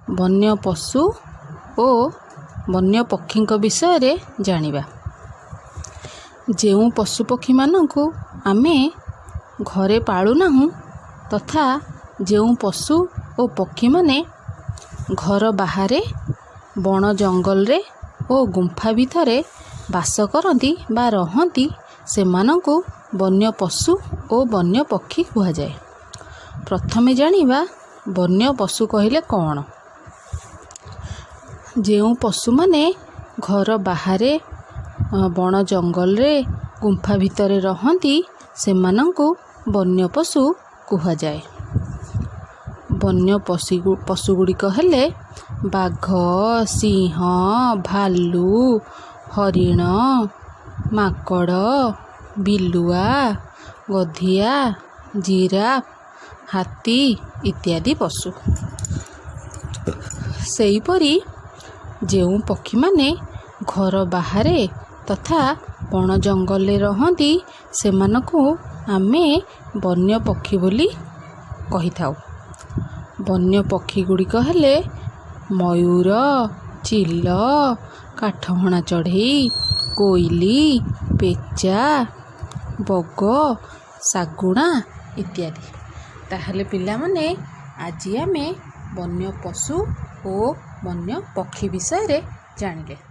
वन्य पशु ओ वन्य पक्षी विषय रे जानिबा। जेउ पशुपक्षी मानकु आमे घरे पालु नाहु तथा जेउ पशु ओ पक्षी माने घर बाहरे बण जंगल रे ओ गुंफा भितरे बास करती बा रहती सेमानंकु वन्य पशु ओ वन्य पक्षी कहा जाए। प्रथमे जानिबा वन्य पशु कहिले कौन। जेउ पशु माने घर बाहरे बण जंगल रे गुंफा भितरे रहती सेमानंकु वन्य पशु कहा जाए। वन्य पशु गुड़िक हेले बाघ, सिंह, भालू, हरिण, माकड़, बिलुआ, गधिया, जिराफ, हाथी इत्यादि पशु। सेहीपरि जेउ पक्षी माने घर बाहरे तथा बण जंगल रे रहती सेमानकु आमे वन्य पक्षी बोली कहि थाउ। वन्य पक्षी गुड़िक हेले मयूर, चिल, काठहणा चढ़ई, कोइली, पेचा, बग, शागुणा इत्यादि। ताहले पिला माने आज आमे वन्य पशु ओ वन्य पक्षी विषय रे जानिले।